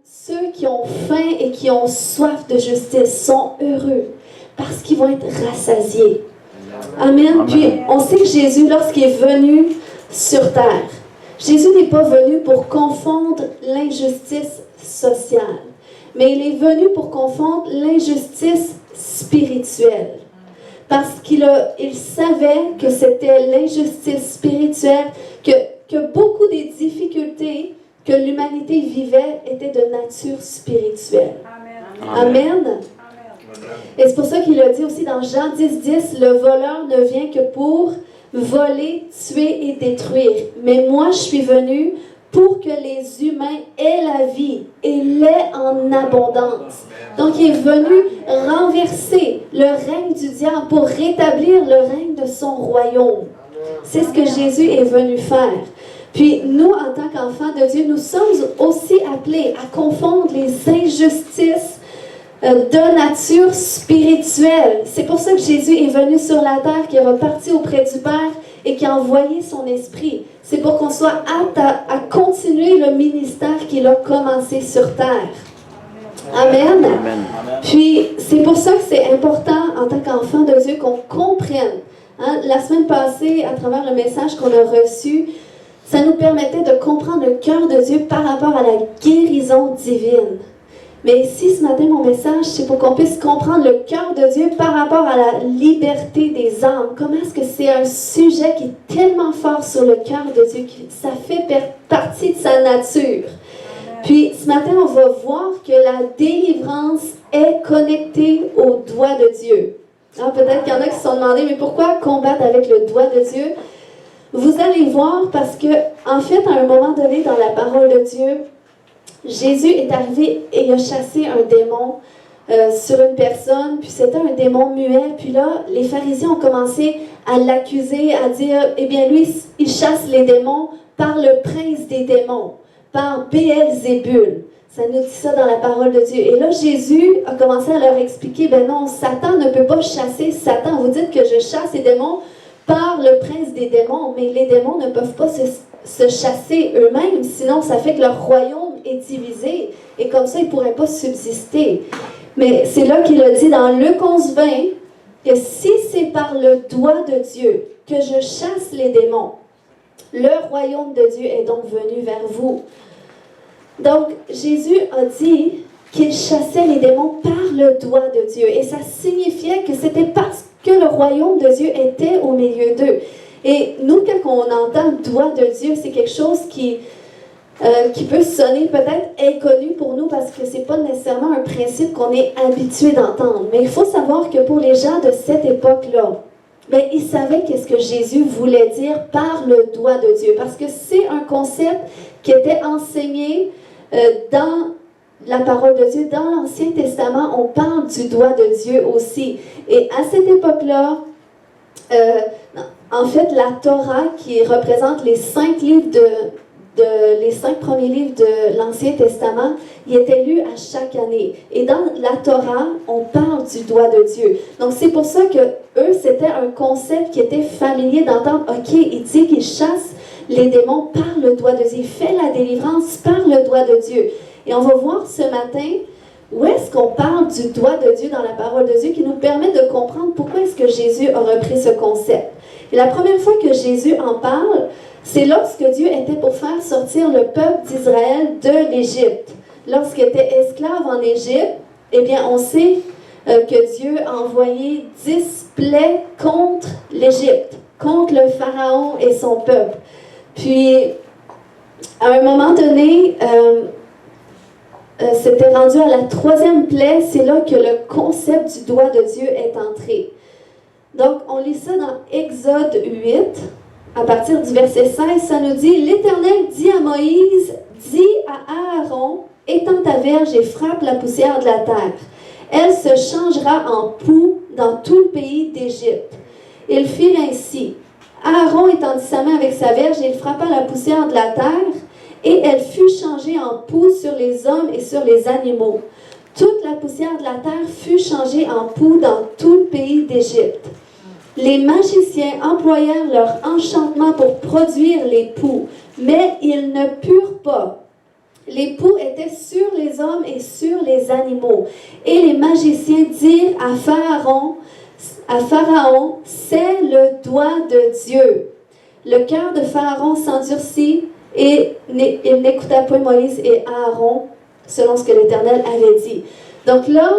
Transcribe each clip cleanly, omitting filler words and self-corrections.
ceux qui ont faim et qui ont soif de justice sont heureux parce qu'ils vont être rassasiés. Amen. Amen. Puis on sait que Jésus, lorsqu'il est venu sur terre, Jésus n'est pas venu pour confondre l'injustice sociale, mais il est venu pour confondre l'injustice spirituelle. Parce qu'il savait que c'était l'injustice spirituelle, que beaucoup des difficultés que l'humanité vivait étaient de nature spirituelle. Amen. Amen. Amen. Et c'est pour ça qu'il a dit aussi dans Jean 10:10, le voleur ne vient que pour voler, tuer et détruire. Mais moi, je suis venu pour que les humains aient la vie et l'aient en abondance. Donc, il est venu renverser le règne du diable pour rétablir le règne de son royaume. C'est ce que Jésus est venu faire. Puis, nous, en tant qu'enfants de Dieu, nous sommes aussi appelés à confondre les injustices de nature spirituelle. C'est pour ça que Jésus est venu sur la terre, qui est reparti auprès du Père et qui a envoyé son esprit. C'est pour qu'on soit apte à continuer le ministère qu'il a commencé sur terre. Amen. Amen. Puis, c'est pour ça que c'est important, en tant qu'enfant de Dieu, qu'on comprenne. Hein? La semaine passée, à travers le message qu'on a reçu, ça nous permettait de comprendre le cœur de Dieu par rapport à la guérison divine. Mais ici, ce matin, mon message, c'est pour qu'on puisse comprendre le cœur de Dieu par rapport à la liberté des âmes. Comment est-ce que c'est un sujet qui est tellement fort sur le cœur de Dieu, que ça fait partie de sa nature. Puis, ce matin, on va voir que la délivrance est connectée au doigt de Dieu. Alors, peut-être qu'il y en a qui se sont demandé, mais pourquoi combattre avec le doigt de Dieu? Vous allez voir parce que, en fait, à un moment donné, dans la parole de Dieu, Jésus est arrivé et il a chassé un démon sur une personne, puis c'était un démon muet. Puis là, les pharisiens ont commencé à l'accuser, à dire, eh bien lui, il chasse les démons par le prince des démons, par Béelzébul. Ça nous dit ça dans la parole de Dieu. Et là, Jésus a commencé à leur expliquer, ben non, Satan ne peut pas chasser Satan. Vous dites que je chasse les démons par le prince des démons, mais les démons ne peuvent pas se chasser eux-mêmes, sinon ça fait que leur royaume est divisé, et comme ça, ils ne pourraient pas subsister. Mais c'est là qu'il a dit dans Luc 11:20, que si c'est par le doigt de Dieu que je chasse les démons, le royaume de Dieu est donc venu vers vous. Donc, Jésus a dit qu'il chassait les démons par le doigt de Dieu, et ça signifiait que c'était parce que le royaume de Dieu était au milieu d'eux. Et nous, quand on entend « doigt de Dieu », c'est quelque chose qui peut sonner peut-être inconnu pour nous parce que ce n'est pas nécessairement un principe qu'on est habitué d'entendre. Mais il faut savoir que pour les gens de cette époque-là, ben, ils savaient qu'est-ce que Jésus voulait dire par le doigt de Dieu. Parce que c'est un concept qui était enseigné dans la parole de Dieu. Dans l'Ancien Testament, on parle du doigt de Dieu aussi. Et à cette époque-là, en fait, la Torah, qui représente les 5 livres les 5 premiers livres de l'Ancien Testament, il était lu à chaque année. Et dans la Torah, on parle du doigt de Dieu. Donc, c'est pour ça que eux, c'était un concept qui était familier d'entendre, OK, il dit qu'il chasse les démons par le doigt de Dieu. Il fait la délivrance par le doigt de Dieu. Et on va voir ce matin où est-ce qu'on parle du doigt de Dieu dans la parole de Dieu qui nous permet de comprendre pourquoi est-ce que Jésus a repris ce concept. Et la première fois que Jésus en parle, c'est lorsque Dieu était pour faire sortir le peuple d'Israël de l'Égypte. Lorsqu'il était esclave en Égypte, eh bien, on sait que Dieu a envoyé 10 plaies contre l'Égypte, contre le Pharaon et son peuple. Puis, à un moment donné, c'était rendu à la 3e plaie, c'est là que le concept du doigt de Dieu est entré. Donc, on lit ça dans Exode 8, à partir du verset 16, ça nous dit « L'Éternel dit à Moïse, dis à Aaron, étends ta verge et frappe la poussière de la terre. Elle se changera en poux dans tout le pays d'Égypte. » Ils firent ainsi. Aaron étendit sa main avec sa verge et il frappa la poussière de la terre, et elle fut changée en poux sur les hommes et sur les animaux. Toute la poussière de la terre fut changée en poux dans tout le pays d'Égypte. Les magiciens employèrent leur enchantement pour produire les poux, mais ils ne purent pas Les poux étaient sur les hommes et sur les animaux. Et les magiciens dirent à Pharaon, c'est le doigt de Dieu. Le cœur de Pharaon s'endurcit et il n'écouta point Moïse et Aaron, selon ce que l'Éternel avait dit. Donc là,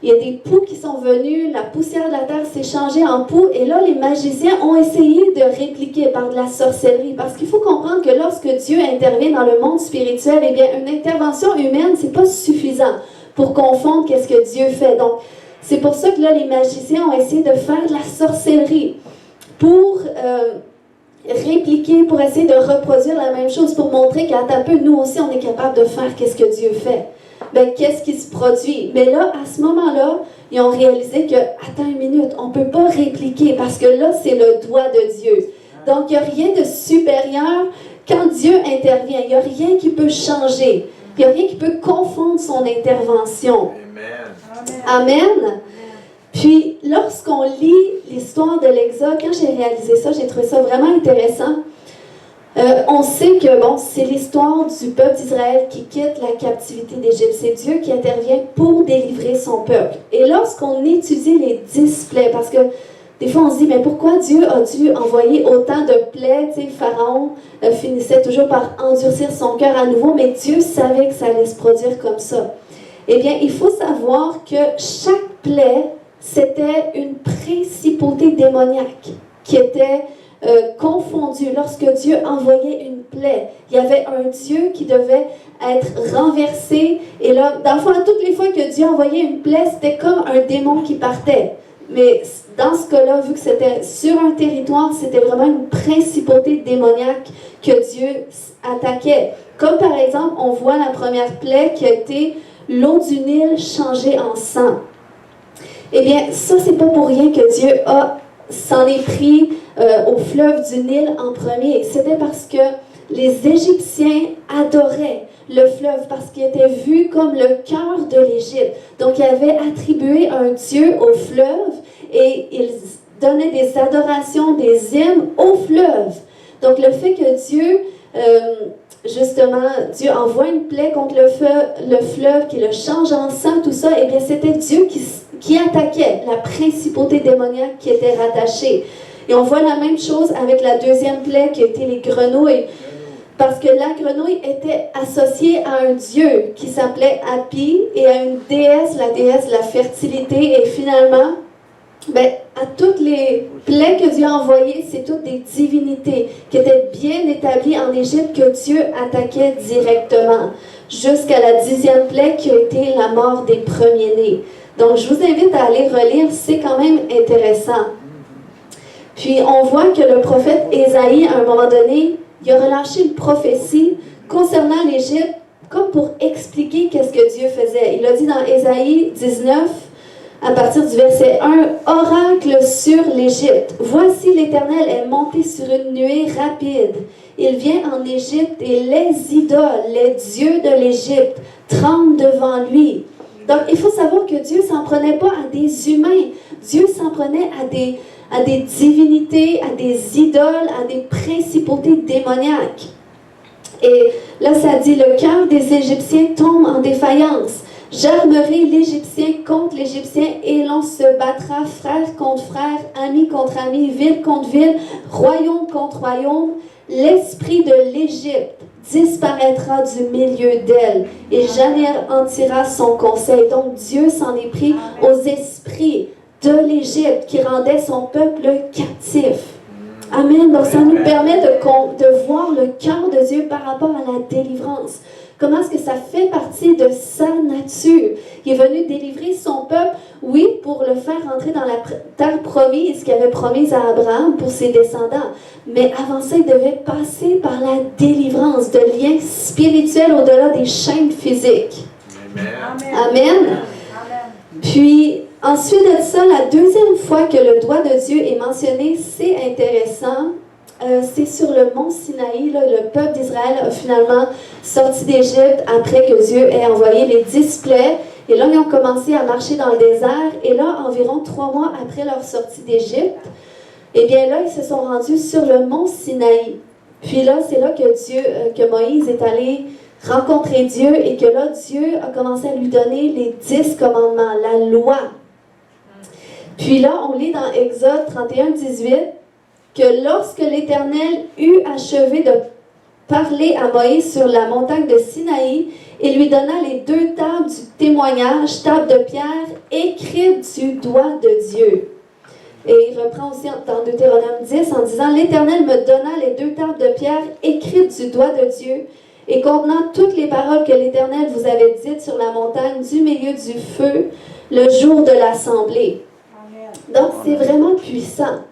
il y a des poux qui sont venus, la poussière de la terre s'est changée en poux, et là, les magiciens ont essayé de répliquer par de la sorcellerie. Parce qu'il faut comprendre que lorsque Dieu intervient dans le monde spirituel, eh bien, une intervention humaine, c'est pas suffisant pour confondre qu'est-ce que Dieu fait. Donc, c'est pour ça que là, les magiciens ont essayé de faire de la sorcellerie pour répliquer, pour essayer de reproduire la même chose, pour montrer qu'à un peu, nous aussi, on est capable de faire qu'est-ce que Dieu fait. Ben, qu'est-ce qui se produit? Mais là, à ce moment-là, ils ont réalisé que, attends une minute, on ne peut pas répliquer parce que là, c'est le doigt de Dieu. Donc, il n'y a rien de supérieur quand Dieu intervient. Il n'y a rien qui peut changer. Il n'y a rien qui peut confondre son intervention. Amen. Amen. Puis, lorsqu'on lit l'histoire de l'Exode, quand j'ai réalisé ça, j'ai trouvé ça vraiment intéressant. On sait que, bon, c'est l'histoire du peuple d'Israël qui quitte la captivité d'Égypte. C'est Dieu qui intervient pour délivrer son peuple. Et lorsqu'on étudie les 10 plaies, parce que des fois on se dit, mais pourquoi Dieu a dû envoyer autant de plaies? Tu sais, Pharaon finissait toujours par endurcir son cœur à nouveau, mais Dieu savait que ça allait se produire comme ça. Eh bien, il faut savoir que chaque plaie, c'était une principauté démoniaque qui était confondue. Lorsque Dieu envoyait une plaie, il y avait un Dieu qui devait être renversé. Et là, dans le fond, toutes les fois que Dieu envoyait une plaie, c'était comme un démon qui partait. Mais dans ce cas-là, vu que c'était sur un territoire, c'était vraiment une principauté démoniaque que Dieu attaquait. Comme par exemple, on voit la première plaie qui a été l'eau du Nil changée en sang. Eh bien, ça, c'est pas pour rien que Dieu s'en est pris au fleuve du Nil en premier. C'était parce que les Égyptiens adoraient le fleuve parce qu'il était vu comme le cœur de l'Égypte. Donc, ils avaient attribué un Dieu au fleuve et ils donnaient des adorations, des hymnes au fleuve. Donc, le fait que Dieu, justement, Dieu envoie une plaie contre le fleuve, qui le change en sang, tout ça, eh bien, c'était Dieu qui attaquait la principauté démoniaque qui était rattachée. Et on voit la même chose avec la deuxième plaie qui était les grenouilles. Parce que la grenouille était associée à un dieu qui s'appelait Hapi et à une déesse, la déesse de la fertilité. Et finalement, à toutes les plaies que Dieu a envoyées, c'est toutes des divinités qui étaient bien établies en Égypte que Dieu attaquait directement. Jusqu'à la 10e plaie qui a été la mort des premiers-nés. Donc, je vous invite à aller relire, c'est quand même intéressant. Puis, on voit que le prophète Ésaïe, à un moment donné, il a relâché une prophétie concernant l'Égypte, comme pour expliquer qu'est-ce que Dieu faisait. Il a dit dans Ésaïe 19, à partir du verset 1, « Oracle sur l'Égypte. Voici l'Éternel est monté sur une nuée rapide. Il vient en Égypte et les idoles, les dieux de l'Égypte, tremblent devant lui. » Donc, il faut savoir que Dieu ne s'en prenait pas à des humains. Dieu s'en prenait à des divinités, à des idoles, à des principautés démoniaques. Et là, ça dit, le cœur des Égyptiens tombe en défaillance. J'armerai l'Égyptien contre l'Égyptien et l'on se battra frère contre frère, ami contre ami, ville contre ville, royaume contre royaume. L'esprit de l'Égypte disparaîtra du milieu d'elle et j'anéantira son conseil. Donc Dieu s'en est pris aux esprits de l'Égypte qui rendait son peuple captif. Amen. Donc ça nous permet de voir le cœur de Dieu par rapport à la délivrance. Comment est-ce que ça fait partie de sa nature? Il est venu délivrer son peuple, oui, pour le faire entrer dans la terre promise qu'il avait promise à Abraham pour ses descendants. Mais avant ça, il devait passer par la délivrance de liens spirituels au-delà des chaînes physiques. Amen. Amen. Puis, ensuite de ça, la deuxième fois que le doigt de Dieu est mentionné, c'est intéressant. C'est sur le mont Sinaï, là, le peuple d'Israël a finalement sorti d'Égypte après que Dieu ait envoyé les 10 plaies. Et là, ils ont commencé à marcher dans le désert. Et là, environ 3 mois après leur sortie d'Égypte, eh bien là, ils se sont rendus sur le mont Sinaï. Puis là, c'est là que Moïse est allé rencontrer Dieu et que là, Dieu a commencé à lui donner les 10 commandements, la loi. Puis là, on lit dans Exode 31, 18 que lorsque l'Éternel eut achevé de parler à Moïse sur la montagne de Sinaï, il lui donna les 2 tables du témoignage, tables de pierre, écrites du doigt de Dieu. Et il reprend aussi dans Deutéronome 10 en disant « L'Éternel me donna les 2 tables de pierre écrites du doigt de Dieu et contenant toutes les paroles que l'Éternel vous avait dites sur la montagne du milieu du feu le jour de l'assemblée. » Donc, c'est vraiment puissant.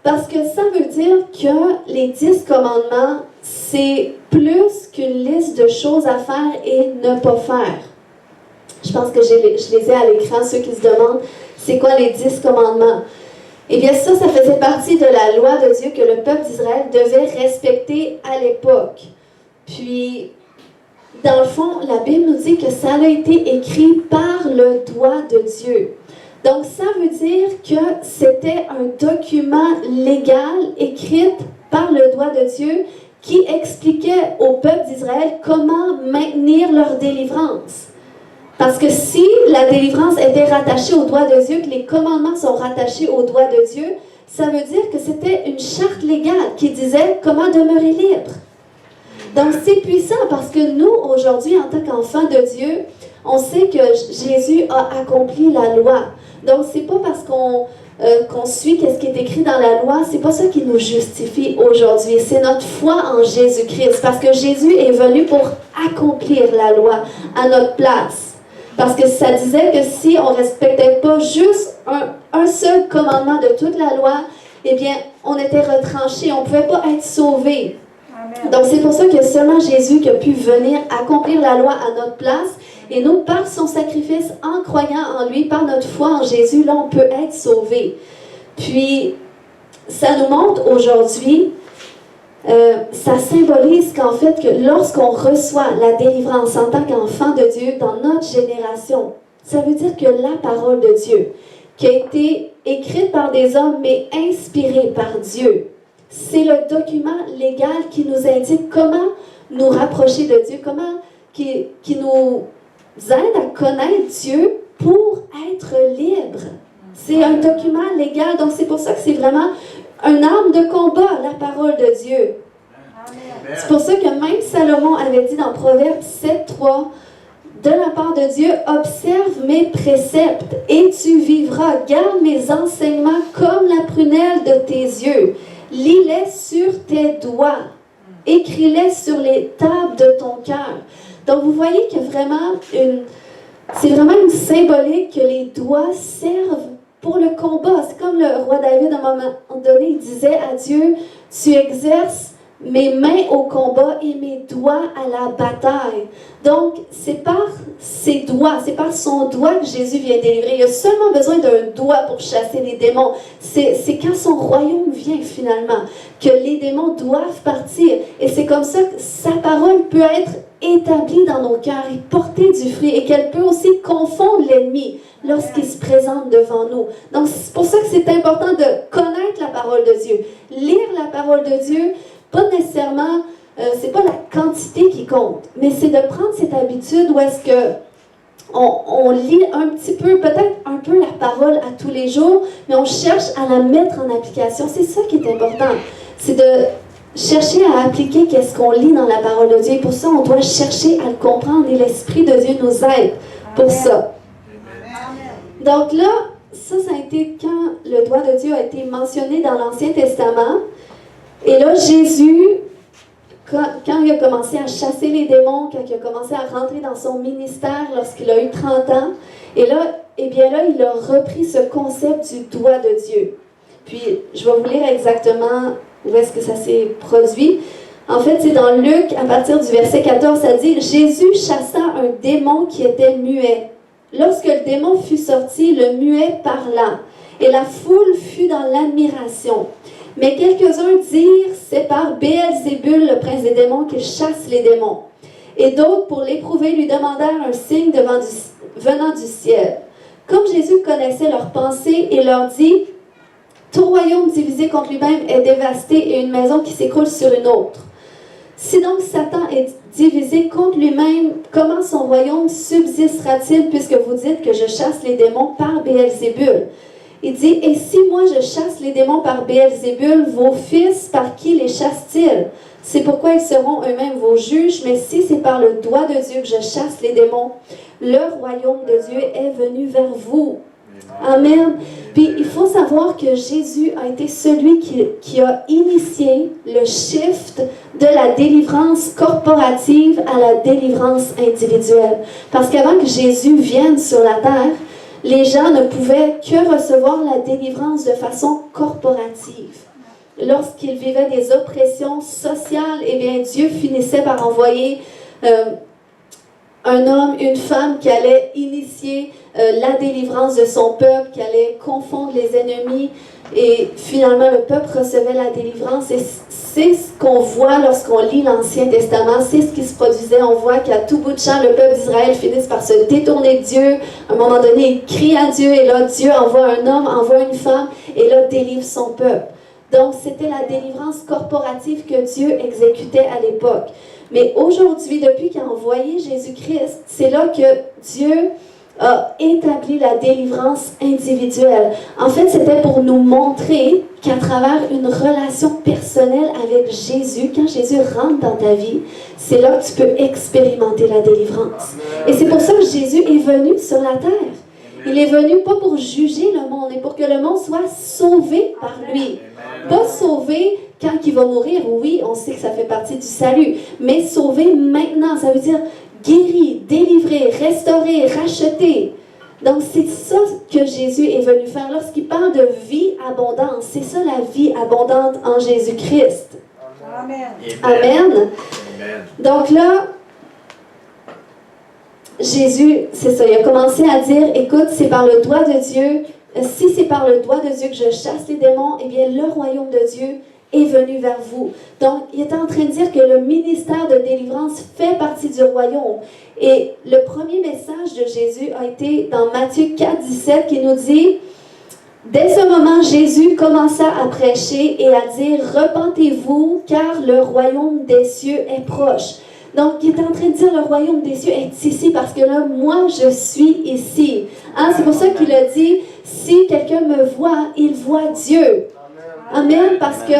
Parce que ça veut dire que les 10 commandements, c'est plus qu'une liste de choses à faire et ne pas faire. Je pense que je les ai à l'écran, ceux qui se demandent, c'est quoi les 10 commandements? Eh bien, ça faisait partie de la loi de Dieu que le peuple d'Israël devait respecter à l'époque. Puis, dans le fond, la Bible nous dit que ça a été écrit par le doigt de Dieu. Donc, ça veut dire que c'était un document légal écrit par le doigt de Dieu qui expliquait au peuple d'Israël comment maintenir leur délivrance. Parce que si la délivrance était rattachée au doigt de Dieu, que les commandements sont rattachés au doigt de Dieu, ça veut dire que c'était une charte légale qui disait comment demeurer libre. Donc, c'est puissant parce que nous, aujourd'hui, en tant qu'enfants de Dieu, on sait que Jésus a accompli la loi. Donc, c'est pas parce qu'on suit ce qui est écrit dans la loi, c'est pas ça qui nous justifie aujourd'hui. C'est notre foi en Jésus-Christ. Parce que Jésus est venu pour accomplir la loi à notre place. Parce que ça disait que si on ne respectait pas juste un seul commandement de toute la loi, eh bien, on était retranché, on ne pouvait pas être sauvé. Amen. Donc, c'est pour ça que seulement Jésus qui a pu venir accomplir la loi à notre place. Et nous, par son sacrifice, en croyant en lui, par notre foi en Jésus, là, on peut être sauvé. Puis, ça nous montre aujourd'hui, ça symbolise qu'en fait, que lorsqu'on reçoit la délivrance en tant qu'enfant de Dieu dans notre génération, ça veut dire que la parole de Dieu, qui a été écrite par des hommes, mais inspirée par Dieu, c'est le document légal qui nous indique comment nous rapprocher de Dieu, comment qui nous aide à connaître Dieu pour être libre. C'est un document légal, donc c'est pour ça que c'est vraiment un arme de combat, la parole de Dieu. Amen. C'est pour ça que même Salomon avait dit dans Proverbe 7.3, de la part de Dieu, observe mes préceptes et tu vivras. Garde mes enseignements comme la prunelle de tes yeux. Lis-les sur tes doigts. Écris-les sur les tables de ton cœur. Donc, vous voyez qu'il y a vraiment c'est vraiment une symbolique que les doigts servent pour le combat. C'est comme le roi David, à un moment donné, il disait à Dieu, tu exerces mes mains au combat et mes doigts à la bataille. Donc, c'est par ses doigts, c'est par son doigt que Jésus vient délivrer. Il a seulement besoin d'un doigt pour chasser les démons. C'est quand son royaume vient finalement que les démons doivent partir. Et c'est comme ça que sa parole peut être établie dans nos cœurs et porter du fruit et qu'elle peut aussi confondre l'ennemi lorsqu'il se présente devant nous. Donc, c'est pour ça que c'est important de connaître la parole de Dieu. Lire la parole de Dieu, pas nécessairement, c'est pas la quantité qui compte, mais c'est de prendre cette habitude où est-ce que on lit un petit peu, peut-être un peu la parole à tous les jours, mais on cherche à la mettre en application. C'est ça qui est important. C'est de chercher à appliquer qu'est-ce qu'on lit dans la parole de Dieu. Et pour ça, on doit chercher à le comprendre et l'Esprit de Dieu nous aide pour ça. Donc là, ça a été quand le doigt de Dieu a été mentionné dans l'Ancien Testament. Et là, Jésus, quand il a commencé à chasser les démons, quand il a commencé à rentrer dans son ministère lorsqu'il a eu 30 ans, et là, eh bien là, il a repris ce concept du doigt de Dieu. Puis, je vais vous lire exactement où est-ce que ça s'est produit. En fait, c'est dans Luc, à partir du verset 14, ça dit « Jésus chassa un démon qui était muet. Lorsque le démon fut sorti, le muet parla, et la foule fut dans l'admiration. Mais quelques-uns dirent, c'est par Béelzébul, le prince des démons, qu'il chasse les démons. Et d'autres, pour l'éprouver, lui demandèrent un signe venant du ciel. Comme Jésus connaissait leurs pensées, il leur dit, tout royaume divisé contre lui-même est dévasté et une maison qui s'écroule sur une autre. Si donc Satan est divisé contre lui-même, comment son royaume subsistera-t-il puisque vous dites que je chasse les démons par Béelzébul? Il dit, et si moi je chasse les démons par Béelzébul, vos fils, par qui les chassent-ils? C'est pourquoi ils seront eux-mêmes vos juges, mais si c'est par le doigt de Dieu que je chasse les démons, le royaume de Dieu est venu vers vous. Amen. Puis il faut savoir que Jésus a été celui qui a initié le shift de la délivrance corporative à la délivrance individuelle. Parce qu'avant que Jésus vienne sur la terre, les gens ne pouvaient que recevoir la délivrance de façon corporative. Lorsqu'ils vivaient des oppressions sociales, eh bien Dieu finissait par envoyer un homme, une femme qui allait initier la délivrance de son peuple, qui allait confondre les ennemis, et finalement le peuple recevait la délivrance. Et c'est ce qu'on voit lorsqu'on lit l'Ancien Testament, c'est ce qui se produisait. On voit qu'à tout bout de champ, le peuple d'Israël finisse par se détourner de Dieu. À un moment donné, il crie à Dieu, et là Dieu envoie un homme, envoie une femme, et là délivre son peuple. Donc c'était la délivrance corporative que Dieu exécutait à l'époque. Mais aujourd'hui, depuis qu'il a envoyé Jésus-Christ, c'est là que Dieu a établi la délivrance individuelle. En fait, c'était pour nous montrer qu'à travers une relation personnelle avec Jésus, quand Jésus rentre dans ta vie, c'est là que tu peux expérimenter la délivrance. Et c'est pour ça que Jésus est venu sur la terre. Il est venu pas pour juger le monde, mais pour que le monde soit sauvé par lui. Pas sauvé quand il va mourir, oui, on sait que ça fait partie du salut, mais sauvé maintenant, ça veut dire guéri, délivré, restauré, racheté. Donc c'est ça que Jésus est venu faire. Lorsqu'il parle de vie abondante, c'est ça la vie abondante en Jésus-Christ. Amen. Amen. Donc là, Jésus, c'est ça, il a commencé à dire, écoute, c'est par le doigt de Dieu, si c'est par le doigt de Dieu que je chasse les démons, eh bien le royaume de Dieu est venu vers vous. Donc, il est en train de dire que le ministère de délivrance fait partie du royaume. Et le premier message de Jésus a été dans Matthieu 4, 17, qui nous dit, dès ce moment, Jésus commença à prêcher et à dire, repentez-vous, car le royaume des cieux est proche. Donc, il est en train de dire, le royaume des cieux est ici, parce que là, moi, je suis ici. Hein? C'est pour ça qu'il a dit, si quelqu'un me voit, il voit Dieu. Amen, parce que,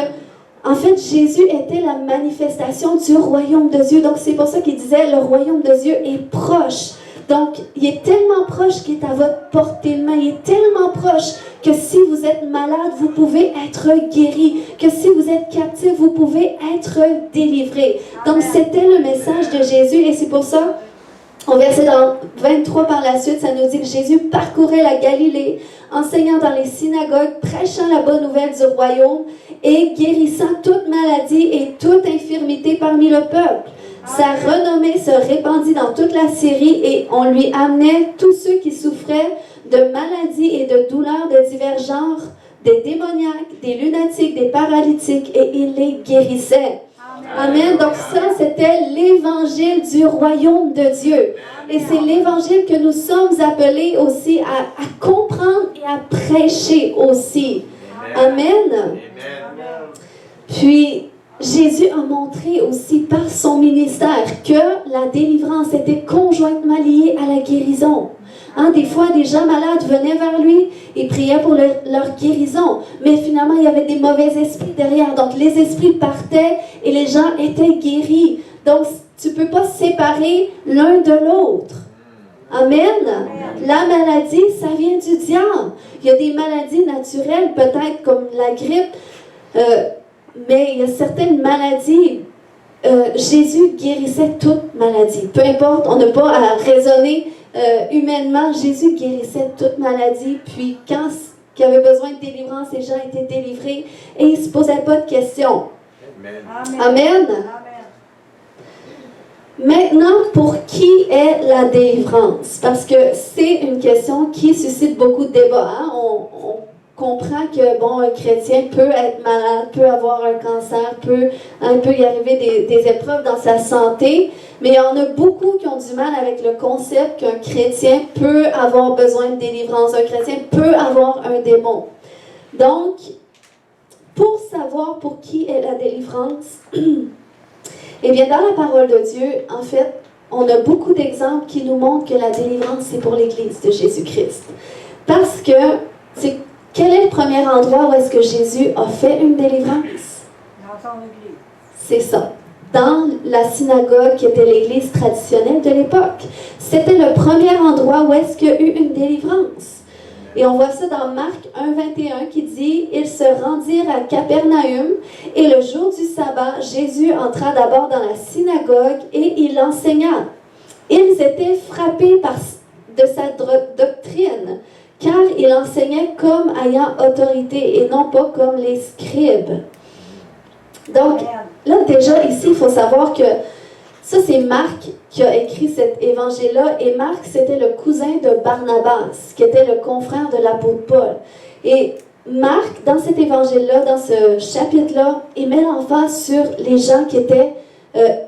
en fait, Jésus était la manifestation du royaume de Dieu. Donc, c'est pour ça qu'il disait, le royaume de Dieu est proche. Donc, il est tellement proche qu'il est à votre portée de main. Il est tellement proche que si vous êtes malade, vous pouvez être guéri. Que si vous êtes captif, vous pouvez être délivré. Donc, c'était le message de Jésus et c'est pour ça, au verset 23 par la suite, ça nous dit que Jésus parcourait la Galilée, enseignant dans les synagogues, prêchant la bonne nouvelle du royaume et guérissant toute maladie et toute infirmité parmi le peuple. Sa renommée se répandit dans toute la Syrie et on lui amenait tous ceux qui souffraient de maladies et de douleurs de divers genres, des démoniaques, des lunatiques, des paralytiques, et il les guérissait. Amen. Donc ça, c'était l'évangile du royaume de Dieu. Et c'est l'évangile que nous sommes appelés aussi à comprendre et à prêcher aussi. Amen. Puis, Jésus a montré aussi par son ministère que la délivrance était conjointement liée à la guérison. Hein, des fois, des gens malades venaient vers lui et priaient pour leur guérison. Mais finalement, il y avait des mauvais esprits derrière. Donc, les esprits partaient et les gens étaient guéris. Donc, tu ne peux pas séparer l'un de l'autre. Amen. La maladie, ça vient du diable. Il y a des maladies naturelles, peut-être comme la grippe, mais il y a certaines maladies. Jésus guérissait toute maladie. Peu importe, on n'a pas à raisonner humainement. Jésus guérissait toute maladie. Puis quand il y avait besoin de délivrance, les gens étaient délivrés et ils ne se posaient pas de questions. Amen. Amen. Maintenant, pour qui est la délivrance? Parce que c'est une question qui suscite beaucoup de débats. Hein? On comprend que, bon, un chrétien peut être malade, peut avoir un cancer, peut y arriver des épreuves dans sa santé, mais il y en a beaucoup qui ont du mal avec le concept qu'un chrétien peut avoir besoin de délivrance, un chrétien peut avoir un démon. Donc, pour savoir pour qui est la délivrance, Eh bien, dans la parole de Dieu, en fait, on a beaucoup d'exemples qui nous montrent que la délivrance, c'est pour l'Église de Jésus-Christ. Parce que, quel est le premier endroit où est-ce que Jésus a fait une délivrance? Dans son Église. C'est ça. Dans la synagogue qui était l'Église traditionnelle de l'époque. C'était le premier endroit où est-ce qu'il y a eu une délivrance. Et on voit ça dans Marc 1,21 qui dit « Ils se rendirent à Capernaum et le jour du sabbat, Jésus entra d'abord dans la synagogue et il enseigna. Ils étaient frappés de sa doctrine, car il enseignait comme ayant autorité et non pas comme les scribes. » Donc, là déjà ici, il faut savoir que ça, c'est Marc qui a écrit cet évangile-là. Et Marc, c'était le cousin de Barnabas, qui était le confrère de l'apôtre Paul. Et Marc, dans cet évangile-là, dans ce chapitre-là, il met l'emphase sur les gens qui étaient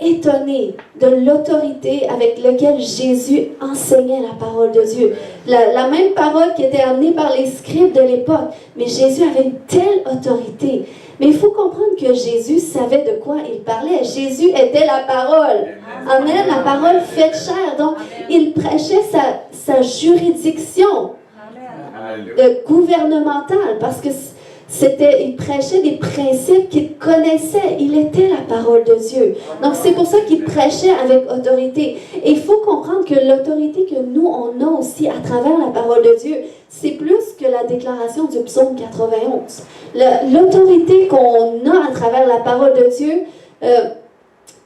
étonnés de l'autorité avec laquelle Jésus enseignait la parole de Dieu. La même parole qui était amenée par les scribes de l'époque. Mais Jésus avait une telle autorité. Mais il faut comprendre que Jésus savait de quoi il parlait. Jésus était la parole. Amen. La parole faite chair. Donc, il prêchait sa juridiction gouvernementale parce que il prêchait des principes qu'il connaissait. Il était la parole de Dieu. Donc, c'est pour ça qu'il prêchait avec autorité. Et il faut comprendre que l'autorité que nous, on a aussi à travers la parole de Dieu, c'est plus que la déclaration du psaume 91. L'autorité qu'on a à travers la parole de Dieu,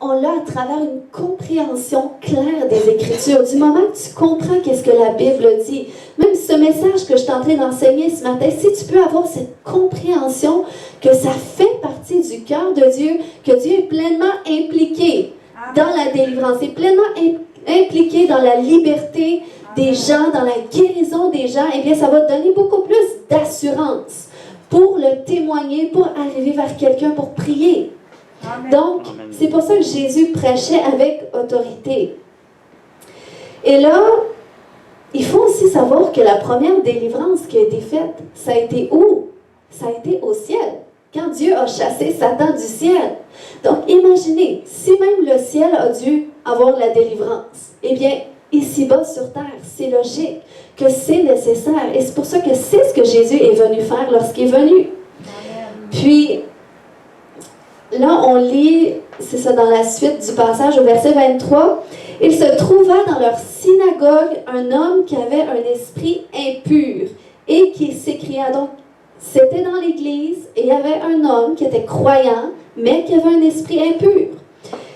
on l'a à travers une compréhension claire des Écritures. Du moment que tu comprends qu'est-ce que la Bible dit, même ce message que je suis en train d'enseigner ce matin, si tu peux avoir cette compréhension que ça fait partie du cœur de Dieu, que Dieu est pleinement impliqué dans la délivrance, est pleinement impliqué dans la liberté des gens, dans la guérison des gens, eh bien, ça va te donner beaucoup plus d'assurance pour le témoigner, pour arriver vers quelqu'un, pour prier. Amen. Donc, c'est pour ça que Jésus prêchait avec autorité. Et là, il faut aussi savoir que la première délivrance qui a été faite, ça a été où? Ça a été au ciel, quand Dieu a chassé Satan du ciel. Donc, imaginez, si même le ciel a dû avoir la délivrance, eh bien, ici-bas sur terre, c'est logique que c'est nécessaire. Et c'est pour ça que c'est ce que Jésus est venu faire lorsqu'il est venu. Puis, là, on lit, c'est ça dans la suite du passage au verset 23, « Il se trouva dans leur synagogue un homme qui avait un esprit impur et qui s'écria. » Donc, c'était dans l'église et il y avait un homme qui était croyant, mais qui avait un esprit impur.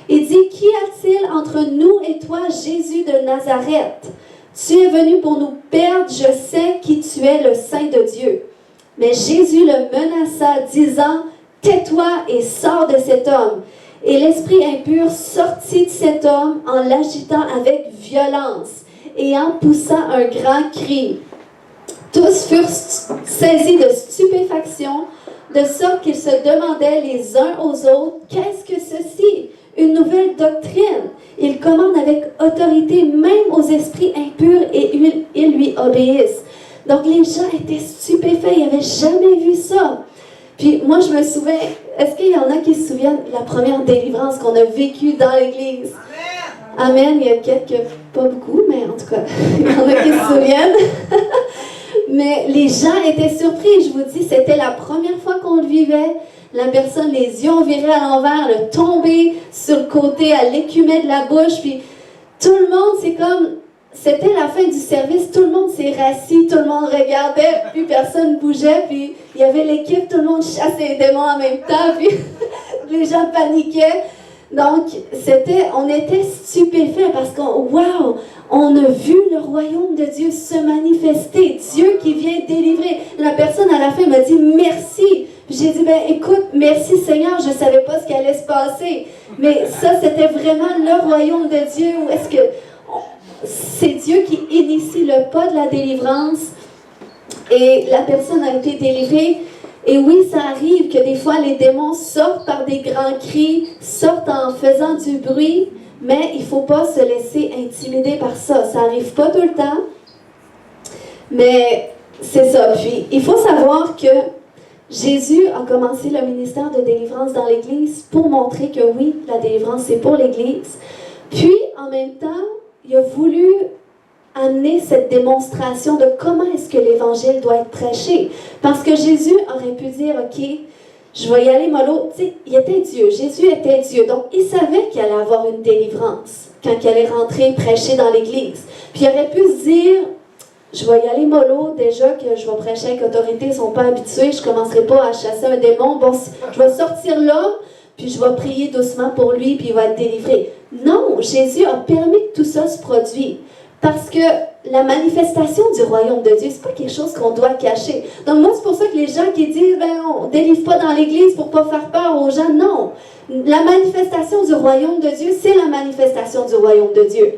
Il dit, « Qu'y a-t-il entre nous et toi, Jésus de Nazareth? Tu es venu pour nous perdre, je sais qui tu es, le Saint de Dieu. » Mais Jésus le menaça, disant, « Tais-toi et sors de cet homme. » Et l'esprit impur sortit de cet homme en l'agitant avec violence et en poussant un grand cri. Tous furent saisis de stupéfaction, de sorte qu'ils se demandaient les uns aux autres, « Qu'est-ce que ceci? Une nouvelle doctrine. » Il commande avec autorité même aux esprits impurs et ils lui obéissent. Donc les gens étaient stupéfaits, ils n'avaient jamais vu ça. Puis moi, je me souviens, est-ce qu'il y en a qui se souviennent de la première délivrance qu'on a vécue dans l'Église? Amen. Amen. Il y a quelques, pas beaucoup, mais en tout cas, il y en a qui se souviennent. Mais les gens étaient surpris. Je vous dis, c'était la première fois qu'on le vivait. La personne, les yeux ont viré à l'envers, elle a tombé sur le côté, elle écumait de la bouche. Puis tout le monde, c'est comme... C'était la fin du service, tout le monde s'est rassis, tout le monde regardait, puis personne bougeait, puis il y avait l'équipe, tout le monde chassait les démons en même temps, puis les gens paniquaient. Donc, on était stupéfaits parce on a vu le royaume de Dieu se manifester, Dieu qui vient délivrer. La personne à la fin m'a dit « Merci ». J'ai dit, écoute, merci Seigneur, je ne savais pas ce qui allait se passer. Mais ça, c'était vraiment le royaume de Dieu, où est-ce que... C'est Dieu qui initie le pas de la délivrance et la personne a été délivrée. Et oui, ça arrive que des fois les démons sortent par des grands cris, sortent en faisant du bruit, mais il ne faut pas se laisser intimider par ça. Ça n'arrive pas tout le temps, mais c'est ça. Puis, il faut savoir que Jésus a commencé le ministère de délivrance dans l'Église pour montrer que oui, la délivrance, c'est pour l'Église. Puis, en même temps, il a voulu amener cette démonstration de comment est-ce que l'Évangile doit être prêché. Parce que Jésus aurait pu dire, OK, je vais y aller mollo. Tu sais, il était Dieu. Jésus était Dieu. Donc, il savait qu'il allait avoir une délivrance quand il allait rentrer prêcher dans l'Église. Puis, il aurait pu se dire, je vais y aller mollo, déjà que je vais prêcher avec autorité, ils ne sont pas habitués, je ne commencerai pas à chasser un démon. Bon, je vais sortir là, puis je vais prier doucement pour lui, puis il va être délivré. Non, Jésus a permis que tout ça se produise. Parce que la manifestation du royaume de Dieu, ce n'est pas quelque chose qu'on doit cacher. Donc moi, c'est pour ça que les gens qui disent, on ne délivre pas dans l'Église pour ne pas faire peur aux gens, non. La manifestation du royaume de Dieu, c'est la manifestation du royaume de Dieu.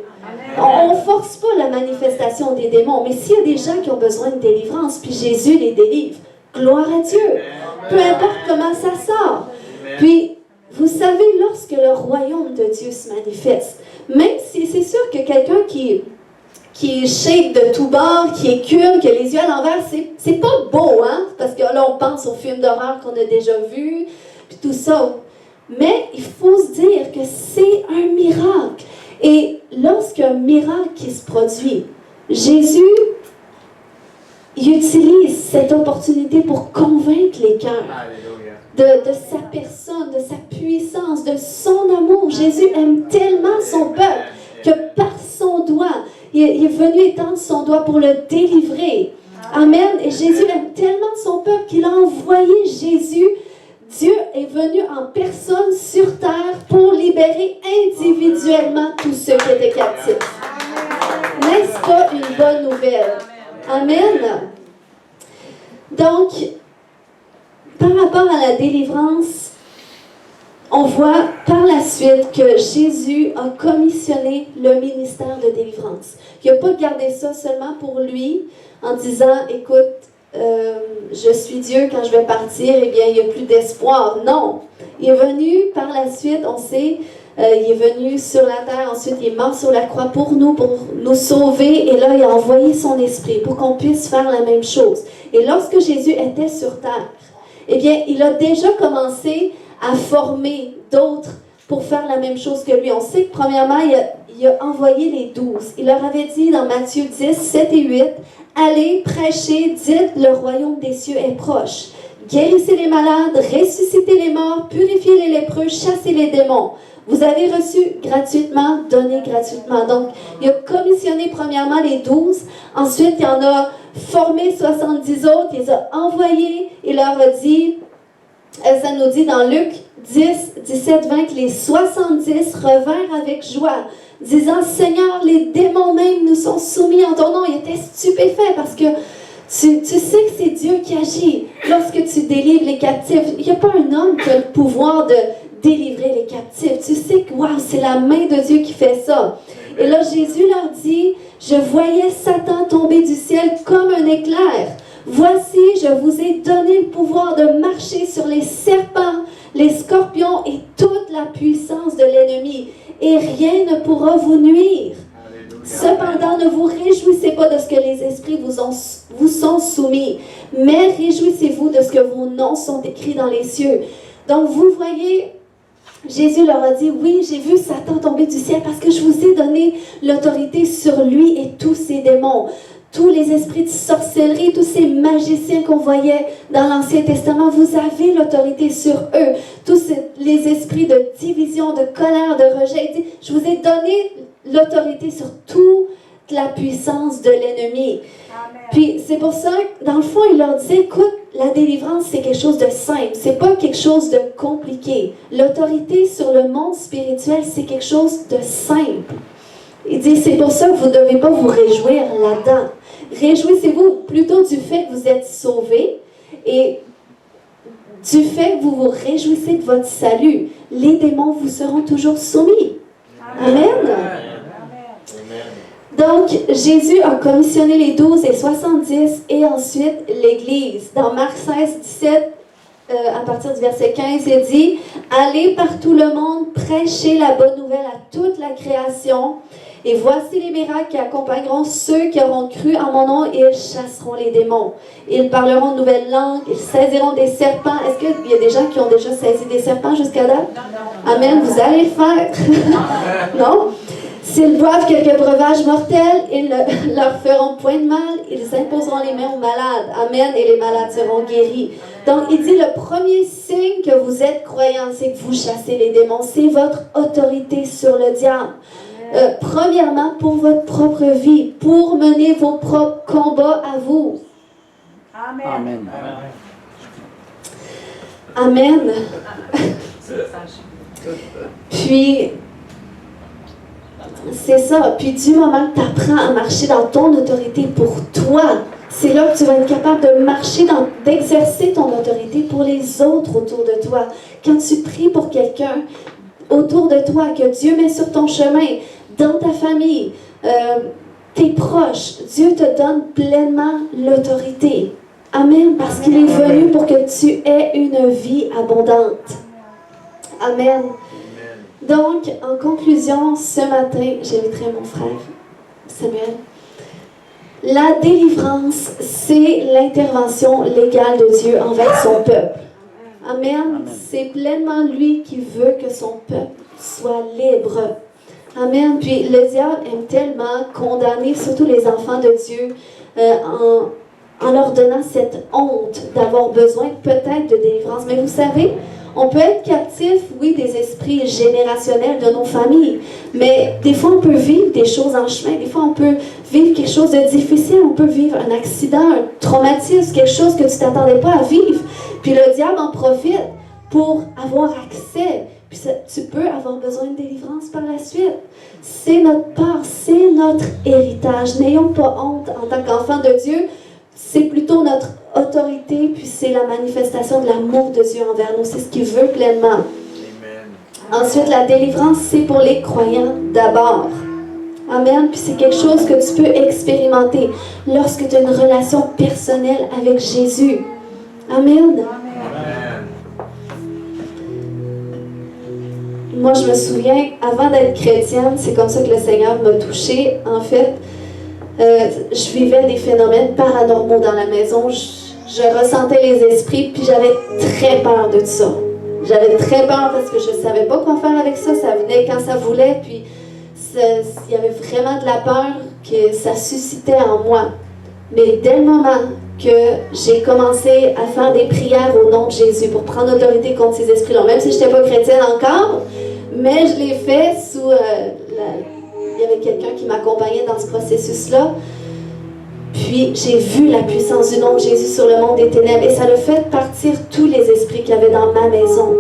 On ne force pas la manifestation des démons, mais s'il y a des gens qui ont besoin de délivrance, puis Jésus les délivre, gloire à Dieu. Peu importe comment ça sort. Puis, vous savez, lorsque le royaume de Dieu se manifeste, même si c'est sûr que quelqu'un qui shake de tout bord, qui écume, qui a les yeux à l'envers, c'est pas beau, hein? Parce que là, on pense aux films d'horreur qu'on a déjà vus, puis tout ça. Mais il faut se dire que c'est un miracle. Et lorsqu'un miracle qui se produit, Jésus, il utilise cette opportunité pour convaincre les cœurs de sa personne, de sa puissance, de son amour. Jésus aime tellement son peuple que par son doigt, il est venu étendre son doigt pour le délivrer. Amen. Et Jésus aime tellement son peuple qu'il a envoyé Jésus. Dieu est venu en personne sur terre pour libérer individuellement tous ceux qui étaient captifs. N'est-ce pas une bonne nouvelle? Amen. Donc, par rapport à la délivrance, on voit par la suite que Jésus a commissionné le ministère de délivrance. Il n'a pas gardé ça seulement pour lui en disant, écoute, je suis Dieu, quand je vais partir, eh bien, il n'y a plus d'espoir. Non. Il est venu par la suite, on sait, il est venu sur la terre, ensuite il est mort sur la croix pour nous sauver, et là, il a envoyé son esprit pour qu'on puisse faire la même chose. Et lorsque Jésus était sur terre, eh bien, il a déjà commencé à former d'autres pour faire la même chose que lui. On sait que, premièrement, il a envoyé les 12. Il leur avait dit dans Matthieu 10, 7 et 8, « Allez, prêchez, dites, le royaume des cieux est proche. Guérissez les malades, ressuscitez les morts, purifiez les lépreux, chassez les démons. Vous avez reçu gratuitement, donnez gratuitement. » Donc, il a commissionné premièrement les 12. Ensuite, il en a formé 70 autres. Il les a envoyés. Il leur a dit, ça nous dit dans Luc 10, 17, 20, que les 70 revinrent avec joie, disant, « Seigneur, les démons même nous sont soumis en ton nom. » Ils étaient stupéfaits parce que tu sais que c'est Dieu qui agit lorsque tu délivres les captifs. Il n'y a pas un homme qui a le pouvoir de délivrer les captifs. Tu sais que wow, c'est la main de Dieu qui fait ça. Et là, Jésus leur dit, « Je voyais Satan tomber du ciel comme un éclair. Voici, je vous ai donné le pouvoir de marcher sur les serpents, les scorpions et toute la puissance de l'ennemi. Et rien ne pourra vous nuire. Cependant, ne vous réjouissez pas de ce que les esprits vous sont soumis, mais réjouissez-vous de ce que vos noms sont écrits dans les cieux. » Donc, vous voyez, Jésus leur a dit, « Oui, j'ai vu Satan tomber du ciel parce que je vous ai donné l'autorité sur lui et tous ses démons. » Tous les esprits de sorcellerie, tous ces magiciens qu'on voyait dans l'Ancien Testament, vous avez l'autorité sur eux. Tous les esprits de division, de colère, de rejet. Il dit, je vous ai donné l'autorité sur toute la puissance de l'ennemi. Puis c'est pour ça, dans le fond, il leur dit, écoute, la délivrance, c'est quelque chose de simple. C'est pas quelque chose de compliqué. L'autorité sur le monde spirituel, c'est quelque chose de simple. Il dit, c'est pour ça que vous ne devez pas vous réjouir là-dedans. Réjouissez-vous plutôt du fait que vous êtes sauvés et du fait que vous vous réjouissez de votre salut. Les démons vous seront toujours soumis. Amen. Donc, Jésus a commissionné les 12 et 70 et ensuite l'Église. Dans Marc 16, 17, à partir du verset 15, il dit « Allez par tout le monde, prêchez la bonne nouvelle à toute la création. Et voici les miracles qui accompagneront ceux qui auront cru en mon nom et ils chasseront les démons. Ils parleront de nouvelles langues, ils saisiront des serpents. Est-ce qu'il y a des gens qui ont déjà saisi des serpents jusqu'à date? Amen, vous allez le faire. Non? S'ils boivent quelques breuvages mortels, ils ne leur feront point de mal, ils imposeront les mains aux malades. Amen, et les malades seront guéris. Donc, il dit, le premier signe que vous êtes croyants, c'est que vous chassez les démons. C'est votre autorité sur le diable. Premièrement, pour votre propre vie, pour mener vos propres combats à vous. Amen. Amen. Puis, c'est ça. Puis, du moment que tu apprends à marcher dans ton autorité pour toi, c'est là que tu vas être capable de marcher, d'exercer ton autorité pour les autres autour de toi. Quand tu pries pour quelqu'un autour de toi, que Dieu met sur ton chemin, dans ta famille, tes proches, Dieu te donne pleinement l'autorité. Amen. Parce qu'il est venu pour que tu aies une vie abondante. Amen. Donc, en conclusion, ce matin, j'inviterai mon frère Samuel. La délivrance, c'est l'intervention légale de Dieu envers son peuple. Amen. C'est pleinement lui qui veut que son peuple soit libre. Amen. Puis le diable aime tellement condamner surtout les enfants de Dieu en leur donnant cette honte d'avoir besoin peut-être de délivrance. Mais vous savez, on peut être captif, oui, des esprits générationnels de nos familles, mais des fois on peut vivre des choses en chemin, des fois on peut vivre quelque chose de difficile, on peut vivre un accident, un traumatisme, quelque chose que tu ne t'attendais pas à vivre. Puis le diable en profite pour avoir accès. Puis ça, tu peux avoir besoin de délivrance par la suite. C'est notre part, c'est notre héritage. N'ayons pas honte en tant qu'enfants de Dieu. C'est plutôt notre autorité, puis c'est la manifestation de l'amour de Dieu envers nous. C'est ce qu'il veut pleinement. Amen. Ensuite, la délivrance, c'est pour les croyants d'abord. Amen. Puis c'est quelque chose que tu peux expérimenter lorsque tu as une relation personnelle avec Jésus. Amen. Moi, je me souviens, avant d'être chrétienne, c'est comme ça que le Seigneur m'a touchée. En fait, je vivais des phénomènes paranormaux dans la maison. Je ressentais les esprits, puis j'avais très peur de ça. J'avais très peur parce que je ne savais pas quoi faire avec ça. Ça venait quand ça voulait, puis il y avait vraiment de la peur que ça suscitait en moi. Mais dès le moment que j'ai commencé à faire des prières au nom de Jésus pour prendre autorité contre ces esprits-là, même si je n'étais pas chrétienne encore, mais je l'ai fait sous... il y avait quelqu'un qui m'accompagnait dans ce processus-là. Puis j'ai vu la puissance du nom de Jésus sur le monde des ténèbres et ça a fait partir tous les esprits qu'il y avait dans ma maison.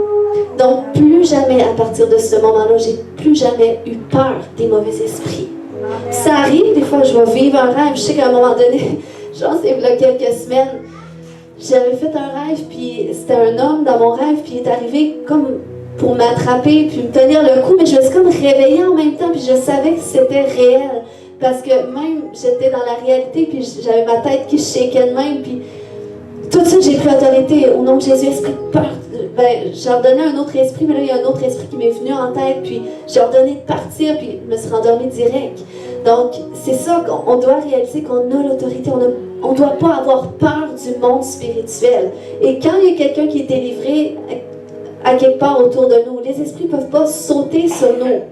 Donc plus jamais à partir de ce moment-là, j'ai plus jamais eu peur des mauvais esprits. Ça arrive, des fois je vais vivre un rêve. Je sais qu'à un moment donné, genre c'est il y a quelques semaines, j'avais fait un rêve, puis c'était un homme dans mon rêve, puis il est arrivé comme pour m'attraper, puis me tenir le cou, mais je me suis comme réveillée en même temps, puis je savais que c'était réel, parce que même j'étais dans la réalité, puis j'avais ma tête qui shakeait de même, puis tout de suite j'ai pris autorité au nom de Jésus. Esprit de peur, j'ai ordonné un autre esprit, mais là il y a un autre esprit qui m'est venu en tête, puis j'ai ordonné de partir, puis je me suis rendormie direct. Donc c'est ça qu'on doit réaliser, qu'on a l'autorité, on ne doit pas avoir peur du monde spirituel. Et quand il y a quelqu'un qui est délivré à quelque part autour de nous, les esprits ne peuvent pas sauter sur nous.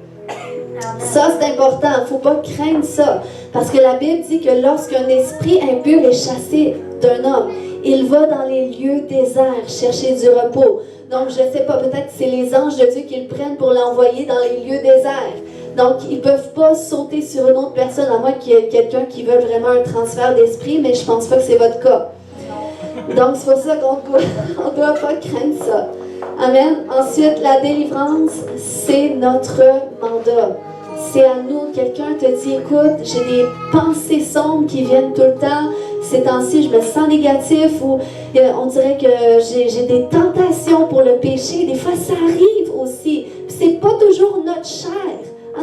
Ça, c'est important. Il ne faut pas craindre ça. Parce que la Bible dit que lorsqu'un esprit impur est chassé d'un homme, il va dans les lieux déserts chercher du repos. Donc, je ne sais pas, peut-être que c'est les anges de Dieu qui le prennent pour l'envoyer dans les lieux déserts. Donc, ils ne peuvent pas sauter sur une autre personne, à moins qu'il y ait quelqu'un qui veuille vraiment un transfert d'esprit, mais je ne pense pas que c'est votre cas. Donc, c'est pour ça qu'on ne doit pas craindre ça. Amen. Ensuite, la délivrance, c'est notre mandat. C'est à nous. Quelqu'un te dit, écoute, j'ai des pensées sombres qui viennent tout le temps. Ces temps-ci, je me sens négatif ou on dirait que j'ai des tentations pour le péché. Des fois, ça arrive aussi. C'est pas toujours notre chair.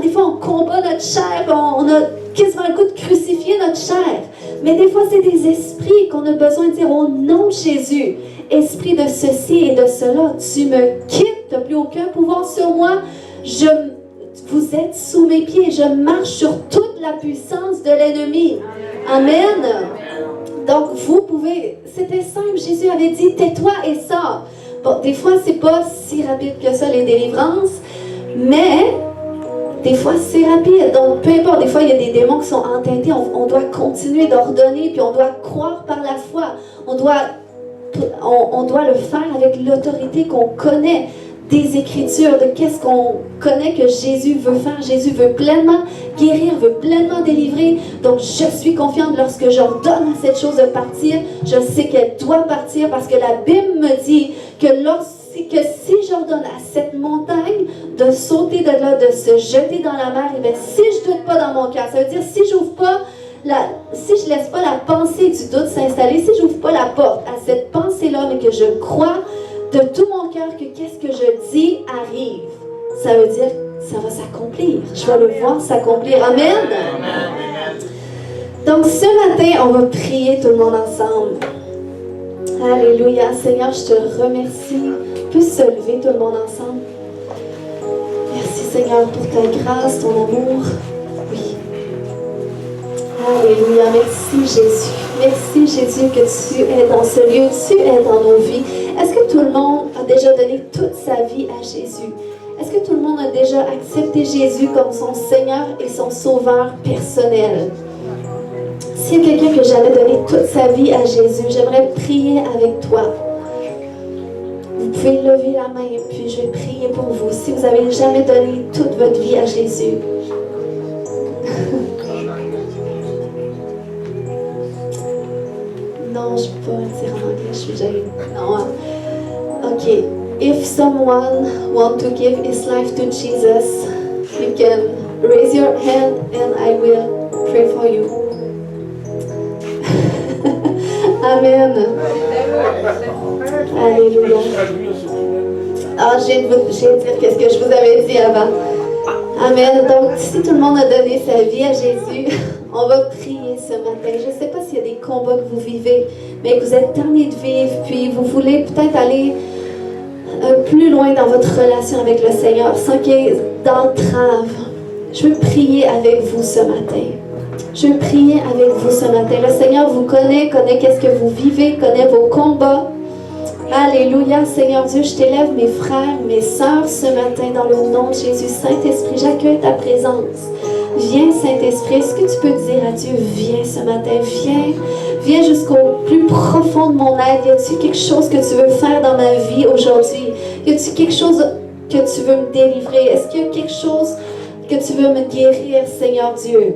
Des fois, on combat notre chair. On a quasiment le goût de crucifier notre chair. Mais des fois, c'est des esprits qu'on a besoin de dire au nom de Jésus. Esprit de ceci et de cela, tu me quittes, tu n'as plus aucun pouvoir sur moi. Vous êtes sous mes pieds. Je marche sur toute la puissance de l'ennemi. Amen. Donc, vous pouvez... C'était simple. Jésus avait dit, tais-toi et sors. Bon, des fois, c'est pas si rapide que ça, les délivrances. Mais, des fois, c'est rapide. Donc, peu importe. Des fois, il y a des démons qui sont entêtés. On doit continuer d'ordonner, puis on doit croire par la foi. On doit le faire avec l'autorité qu'on connaît des Écritures, de qu'est-ce qu'on connaît que Jésus veut faire. Jésus veut pleinement guérir, veut pleinement délivrer. Donc, je suis confiante lorsque j'ordonne à cette chose de partir. Je sais qu'elle doit partir parce que la Bible me dit que si j'ordonne à cette montagne de sauter de là, de se jeter dans la mer, et bien, si je ne doute pas dans mon cœur, ça veut dire si j'ouvre pas si je ne laisse pas la pensée du doute s'installer, si je n'ouvre pas la porte à cette pensée-là, mais que je crois de tout mon cœur que qu'est-ce que je dis arrive, ça veut dire que ça va s'accomplir. Je vais le voir s'accomplir. Amen. Donc ce matin, on va prier tout le monde ensemble. Alléluia. Seigneur, je te remercie. On peut se lever tout le monde ensemble. Merci Seigneur pour ta grâce, ton amour. Oui. Alléluia. Merci Jésus. Merci Jésus que tu es dans ce lieu, tu es dans nos vies. Est-ce que tout le monde a déjà donné toute sa vie à Jésus? Est-ce que tout le monde a déjà accepté Jésus comme son Seigneur et son Sauveur personnel? S'il y a quelqu'un qui n'a jamais donné toute sa vie à Jésus, j'aimerais prier avec toi. Vous pouvez lever la main, puis je vais prier pour vous. Si vous n'avez jamais donné toute votre vie à Jésus. Non, je ne peux pas dire en anglais, je suis gênée. Non. OK. If someone wants to give his life to Jesus, you can raise your hand and I will pray for you. Amen. Alléluia. Ah, je viens de dire qu'est-ce que je vous avais dit avant. Amen. Donc, si tout le monde a donné sa vie à Jésus, on va prier ce matin. Je ne sais pas s'il y a des combats que vous vivez, mais que vous êtes tannés de vivre, puis vous voulez peut-être aller plus loin dans votre relation avec le Seigneur, sans qu'il y ait d'entrave. Je veux prier avec vous ce matin. Je veux prier avec vous ce matin. Le Seigneur vous connaît qu'est-ce que vous vivez, connaît vos combats. Alléluia, Seigneur Dieu, je t'élève mes frères, mes sœurs ce matin dans le nom de Jésus. Saint-Esprit, j'accueille ta présence. Viens, Saint-Esprit, est-ce que tu peux dire à Dieu, viens ce matin, viens jusqu'au plus profond de mon être. Y a-t-il quelque chose que tu veux faire dans ma vie aujourd'hui? Y a-t-il quelque chose que tu veux me délivrer? Est-ce qu'il y a quelque chose que tu veux me guérir, Seigneur Dieu?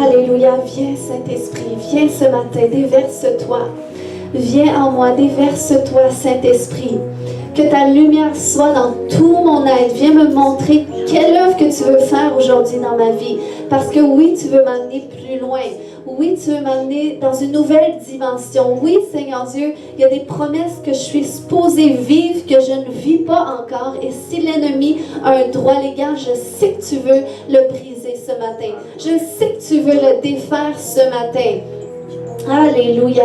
Alléluia, viens Saint-Esprit, viens ce matin, déverse-toi. Viens en moi, déverse-toi Saint-Esprit. Que ta lumière soit dans tout mon être. Viens me montrer quelle œuvre que tu veux faire aujourd'hui dans ma vie. Parce que oui, tu veux m'amener plus loin. Oui, tu veux m'amener dans une nouvelle dimension. Oui, Seigneur Dieu, il y a des promesses que je suis supposée vivre, que je ne vis pas encore. Et si l'ennemi a un droit légal, je sais que tu veux le briser ce matin. Je sais que tu veux le défaire ce matin. Alléluia.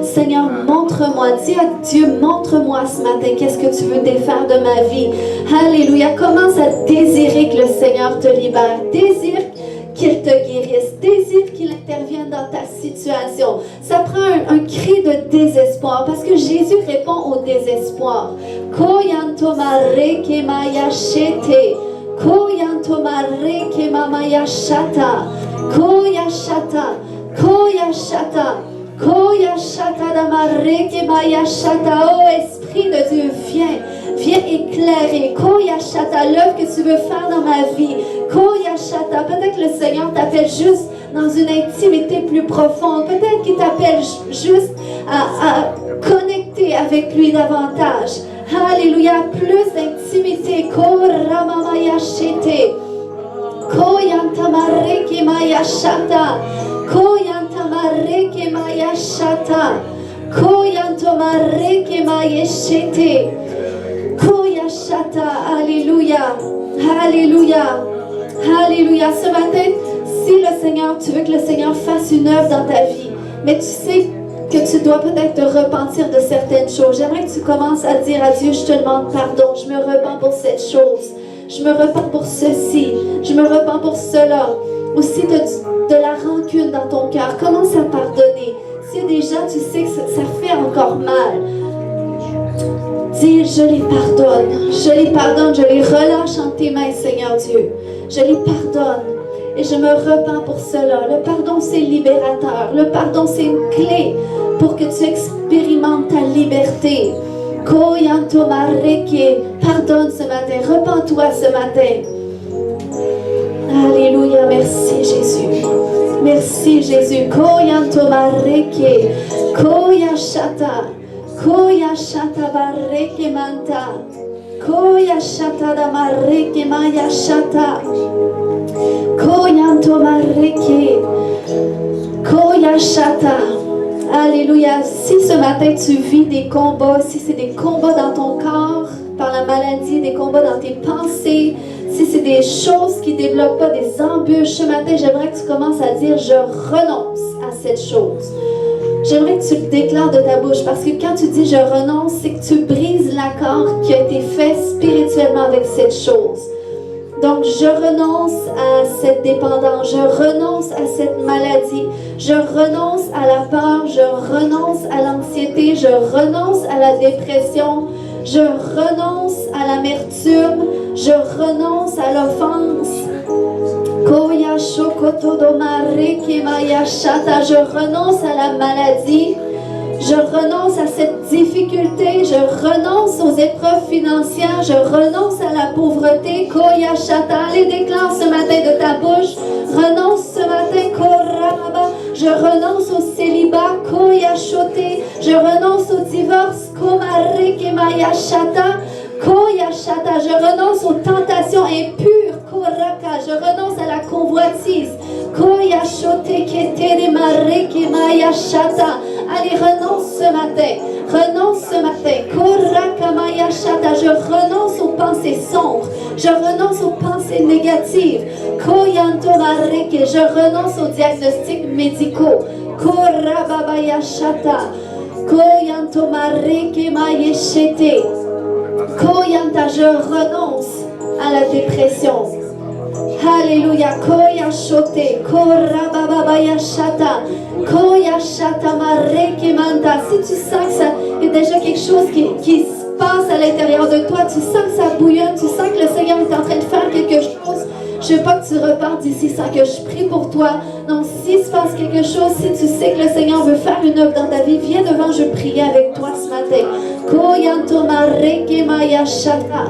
Seigneur, montre-moi. Dis à Dieu, montre-moi ce matin qu'est-ce que tu veux défaire de ma vie. Alléluia. Commence à désirer que le Seigneur te libère. Désire qu'il te guérisse. Désire qu'il intervienne dans ta situation. Ça prend un cri de désespoir parce que Jésus répond au désespoir. Koya shata, koya shata damareke maya shata. Oh Esprit de Dieu, viens éclairer. Koya shata, l'œuvre que tu veux faire dans ma vie. Koya shata, peut-être que le Seigneur t'appelle juste dans une intimité plus profonde. Peut-être qu'il t'appelle juste à connecter avec lui davantage. Alléluia, plus d'intimité. Koramamaya shete. Koyantamareke maya shata. Koyantamareke maya shata. Koyantamareke maya shete. Koyashata. Alléluia. Alléluia. Alléluia. Ce matin, si le Seigneur, tu veux que le Seigneur fasse une œuvre dans ta vie, mais tu sais que tu dois peut-être te repentir de certaines choses. J'aimerais que tu commences à dire à Dieu, je te demande pardon, je me repens pour cette chose. Je me repens pour ceci. Je me repens pour cela. Ou si tu as de la rancune dans ton cœur, commence à pardonner. S'il y a des gens, tu sais que ça fait encore mal. Dis, je les pardonne. Je les pardonne. Je les relâche en tes mains, Seigneur Dieu. Je les pardonne. Et je me repens pour cela. Le pardon, c'est libérateur. Le pardon, c'est une clé pour que tu expérimentes ta liberté. Koyanto mareke. Pardonne ce matin. Repens-toi ce matin. Alléluia. Merci Jésus. Merci Jésus. Koyanto mareke. Koyashata. Koyashata bareke manta. Koyashata da mareke mayashata. Koyanto mareke. Koyashata. Alléluia. Si ce matin tu vis des combats, si c'est des combats dans ton corps, par la maladie, des combats dans tes pensées, si c'est des choses qui ne débloquent pas, des embûches, ce matin, j'aimerais que tu commences à dire « Je renonce à cette chose ». J'aimerais que tu le déclares de ta bouche parce que quand tu dis « Je renonce », c'est que tu brises l'accord qui a été fait spirituellement avec cette chose. Donc, je renonce à cette dépendance, je renonce à cette maladie, je renonce à la peur, je renonce à l'anxiété, je renonce à la dépression, je renonce à l'amertume, je renonce à l'offense. Je renonce à la maladie. Je renonce à cette difficulté, je renonce aux épreuves financières, je renonce à la pauvreté. Koya Shata, allez déclare ce matin de ta bouche. Renonce ce matin, Koraba. Je renonce au célibat, Koya Shote. Je renonce au divorce, Komare Kemaya Shata. Koya Shata. Je renonce aux tentations impures, Koraka. Je renonce à la convoitise. Koya Shote Ketere Mare Kemaya Shata. Allez, renonce ce matin. Renonce ce matin. Korakamaya Shata. Je renonce aux pensées sombres. Je renonce aux pensées négatives. Koyanto Mareke. Je renonce aux diagnostics médicaux. Korababaya Shata. Koyanto Mareke Mayeshete. Koyanta. Je renonce à la dépression. Alléluia. Koya shote, korababaya shata, koya shata mareke manta. Si tu sens que ça, il y a déjà quelque chose qui se passe à l'intérieur de toi, tu sens que ça bouillonne, tu sens que le Seigneur est en train de faire quelque chose. Je ne veux pas que tu repartes d'ici sans que je prie pour toi. Donc, s'il se passe quelque chose, si tu sais que le Seigneur veut faire une œuvre dans ta vie, viens devant, je prie avec toi ce matin. Koyanto mareke maya shata.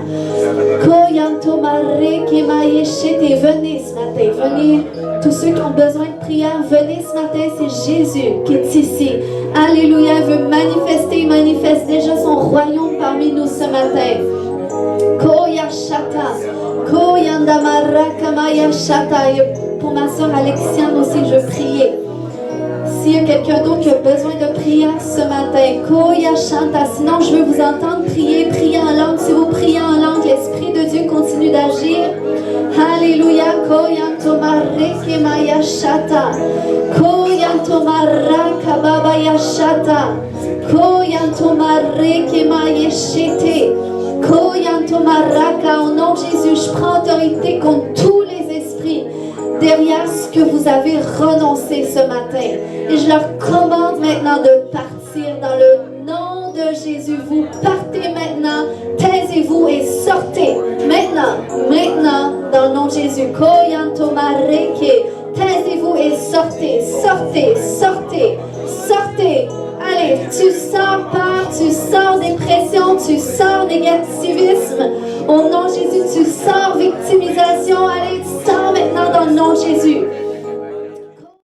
Koyanto mareke maya shete. Venez ce matin, venez. Tous ceux qui ont besoin de prière, venez ce matin, c'est Jésus qui est ici. Alléluia, il veut manifester, il manifeste déjà son royaume parmi nous ce matin. Koya shata. Koyanda maraka maya shata. Et pour ma soeur Alexiane aussi, je veux prier. S'il y a quelqu'un d'autre qui a besoin de prière ce matin, Koya Shanta. Sinon, je veux vous entendre prier, prier en langue. Si vous priez en langue, l'Esprit de Dieu continue d'agir. Alléluia. Koyanto mareke maya shata. Koyanto maraka babaya shata. Koyanto mareke maya shete. Koyanto maraka. Au nom de Jésus, je prends autorité contre tous les esprits derrière ce que vous avez renoncé ce matin. Et je leur commande maintenant de partir dans le nom de Jésus. Vous partez maintenant, taisez-vous et sortez. Maintenant, dans le nom de Jésus. Koyanto mareke. Taisez-vous et sortez, sortez, sortez, sortez. Allez, tu sors peur, tu sors dépression, tu sors négativisme. Au nom de Jésus, tu sors victimisation. Allez, sors maintenant dans le nom de Jésus.